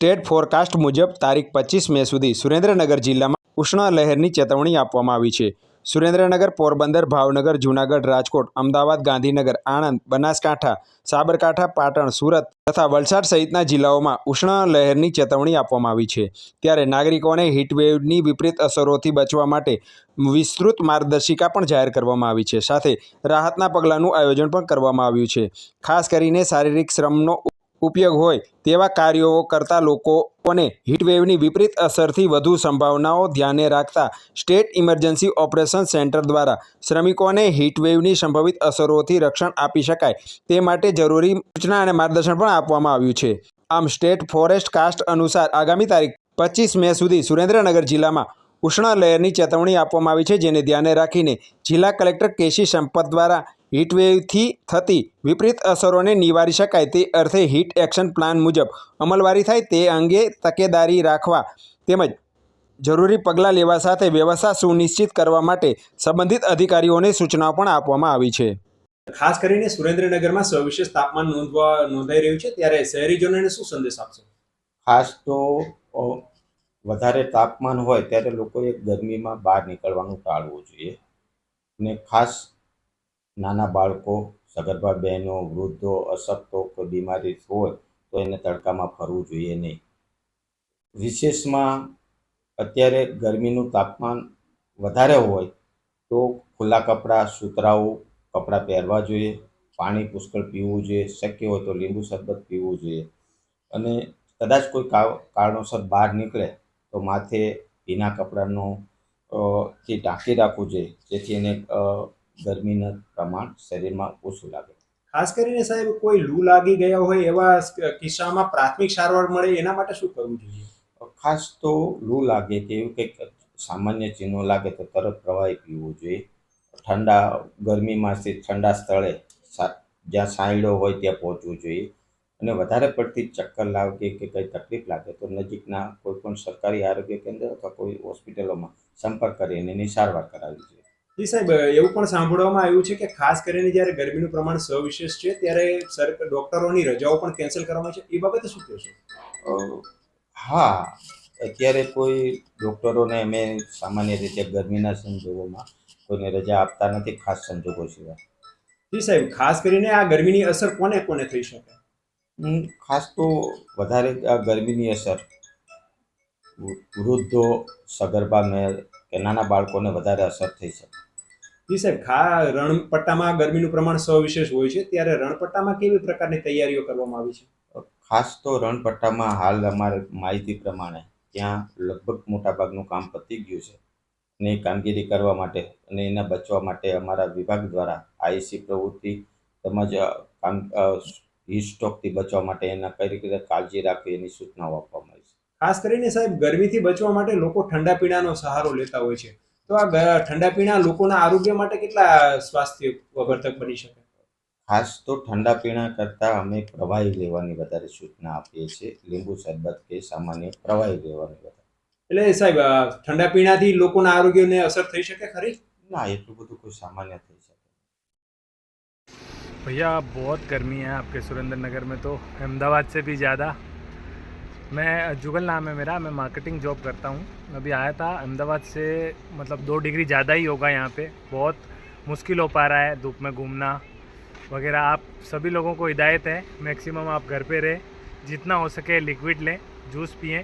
State forecast મુજબ તારીખ 25 મે સુધી સુરેન્દ્રનગર જિલ્લામાં ઉષ્ણ લહેરની ચેતવણી આપવામાં આવી છે. સુરેન્દ્રનગર, પોરબંદર, ભાવનગર, જૂનાગઢ, રાજકોટ, અમદાવાદ, ગાંધીનગર, આણંદ, બનાસકાંઠા, સાબરકાંઠા, પાટણ, સુરત તથા વલસાડ સહિતના જિલ્લાઓમાં ઉષ્ણ લહેરની ચેતવણી આપવામાં આવી છે. ત્યારે નાગરિકોને હીટવેવની વિપરીત અસરોથી બચવા માટે વિસ્તૃત માર્ગદર્શિકા પણ જાહેર કરવામાં આવી છે. સાથે રાહતના પગલાંનું આયોજન પણ કરવામાં આવ્યું છે. ખાસ કરીને શારીરિક શ્રમનો ઉપયોગ હોય તેવા કાર્યો કરતા લોકોને હીટવેવની વિપરીત અસરથી વધુ સંભાવનાઓ ધ્યાને રાખતા સ્ટેટ ઇમરજન્સી ઓપરેશન સેન્ટર દ્વારા શ્રમિકોને હીટવેવની સંભવિત અસરોથી રક્ષણ આપી શકાય તે માટે જરૂરી સૂચના અને માર્ગદર્શન પણ આપવામાં આવ્યું છે. આમ સ્ટેટ ફોરકાસ્ટ અનુસાર આગામી તારીખ 25 મે સુધી સુરેન્દ્રનગર જિલ્લામાં ઉષ્ણ લહેરની ચેતવણી આપવામાં આવી છે, જેને ધ્યાને રાખીને જિલ્લા કલેક્ટર કેસી સંપત દ્વારા હીટવેવથી થતી વિપરીત અસરોને નિવારી શકાય તે અર્થે હીટ એક્શન પ્લાન મુજબ અમલવારી થાય તે અંગે તકેદારી રાખવા તેમજ જરૂરી પગલાં લેવા સાથે વ્યવસ્થા સુનિશ્ચિત કરવા માટે સંબંધિત અધિકારીઓને સૂચનાઓ પણ આપવામાં આવી છે. ખાસ કરીને સુરેન્દ્રનગરમાં સવિશેષ તાપમાન નોંધાઈ રહ્યું છે, ત્યારે શહેરીજનોને શું સંદેશ આપશો? ખાસ તો વધારે તાપમાન હોય ત્યારે લોકોએ ગરમીમાં બહાર નીકળવાનું ટાળવું જોઈએ અને ખાસ નાના બાળકો, સગર્ભા બહેનો, વૃદ્ધો, અશક્તો, કોઈ બીમારી હોય તો એને તડકામાં ફરવું જોઈએ નહીં. વિશેષમાં અત્યારે ગરમીનું તાપમાન વધારે હોય તો ખુલ્લા કપડાં, સુતરાઉ કપડાં પહેરવા જોઈએ, પાણી પુષ્કળ પીવું જોઈએ, શક્ય હોય તો લીંબુ શરબત પીવું જોઈએ અને કદાચ કોઈ કારણોસર બહાર નીકળે તો માથે ભીના કપડાનું થી ઢાંકી રાખવું જોઈએ, જેથી એને ગરમીનું પ્રમાણ શરીરમાં ઓછું લાગે. ખાસ કરીને સાહેબ, કોઈ લૂ લાગી ગયા હોય એવા કિસ્સામાં પ્રાથમિક સારવાર મળે એના માટે શું કરવું જોઈએ? ખાસ તો લૂ લાગે કે એવું કંઈક સામાન્ય ચિહ્નો લાગે તો તરત પ્રવાહી પીવું જોઈએ. ગરમીમાંથી ઠંડા સ્થળે જ્યાં છાંયડો હોય ત્યાં પહોંચવું જોઈએ અને વધારે પડતી ચક્કર લાગે કે કંઈ તકલીફ લાગે તો નજીકના કોઈ પણ સરકારી આરોગ્ય કેન્દ્ર અથવા કોઈ હોસ્પિટલોમાં સંપર્ક કરીને એની સારવાર કરાવવી જોઈએ. જી સાહેબ, એવું પણ સાંભળવામાં આવ્યું છે કે ખાસ કરીને જ્યારે ગરમીનું પ્રમાણ સવિશેષ છે ત્યારે ડોક્ટરોની રજાઓ પણ કેન્સલ કરવામાં છે, એ બાબતે શું કહેશો? હા, અત્યારે કોઈ ડૉક્ટરોને અમે સામાન્ય રીતે ગરમીના સંજોગોમાં કોઈને રજા આપતા નથી, ખાસ સંજોગો સિવાય. જી સાહેબ, ખાસ કરીને આ ગરમીની અસર કોને કોને થઈ શકે? ખાસ તો વધારે ગરમીની અસર વૃદ્ધો, સગર્ભા મહિલા કે નાના બાળકોને વધારે અસર થઈ શકે. જી સાહેબ, રણપટ્ટામાં ગરમીનું પ્રમાણ સવિશેષ હોય છે, ત્યારે રણપટ્ટામાં કેવી પ્રકારની તૈયારીઓ કરવામાં આવી છે? ખાસ તો રણપટ્ટામાં હાલ અમારે માહિતી પ્રમાણે ત્યાં લગભગ મોટાભાગનું કામ પતી ગયું છે અને એ કામગીરી કરવા માટે અને એના બચવા માટે અમારા વિભાગ દ્વારા આઈસી પ્રવૃત્તિ તેમજ હીટ સ્ટ્રોકથી બચવા માટે એના કઈ રીતે કાળજી રાખવી એની સૂચનાઓ આપવામાં આવી છે. ખાસ કરીને સાહેબ, ગરમીથી બચવા માટે લોકો ઠંડા પીણાનો સહારો લેતા હોય છે, તો આ ઠંડા પીણા લોકોના આરોગ્ય માટે કેટલા સ્વાસ્થ્ય વર્ધક બની શકે? ખાસ તો ઠંડા પીણા કરતાં અમે પ્રવાહી લેવાની વધારે સૂચના આપીએ છીએ. લીંબુ શરબત કે સામાન્ય પ્રવાહી લેવાની વધારે. એટલે સાહેબ, ઠંડા પીણાથી લોકોના આરોગ્યને અસર થઈ શકે ખરી? ના, એટલું બધું કોઈ सामान्य થઈ શકે. भैया बहुत गर्मी है आपके सुरेंद्रनगर में, तो अहमदाबाद से भी ज़्यादा. मैं जुगल नाम है मेरा, मैं मार्केटिंग जॉब करता हूँ. अभी आया था अहमदाबाद से, मतलब 2 डिग्री ज़्यादा ही होगा यहाँ पे. बहुत मुश्किल हो पा रहा है धूप में घूमना वगैरह. आप सभी लोगों को हिदायत है मैक्सिमम आप घर पे रहें, जितना हो सके लिक्विड लें, जूस पिएं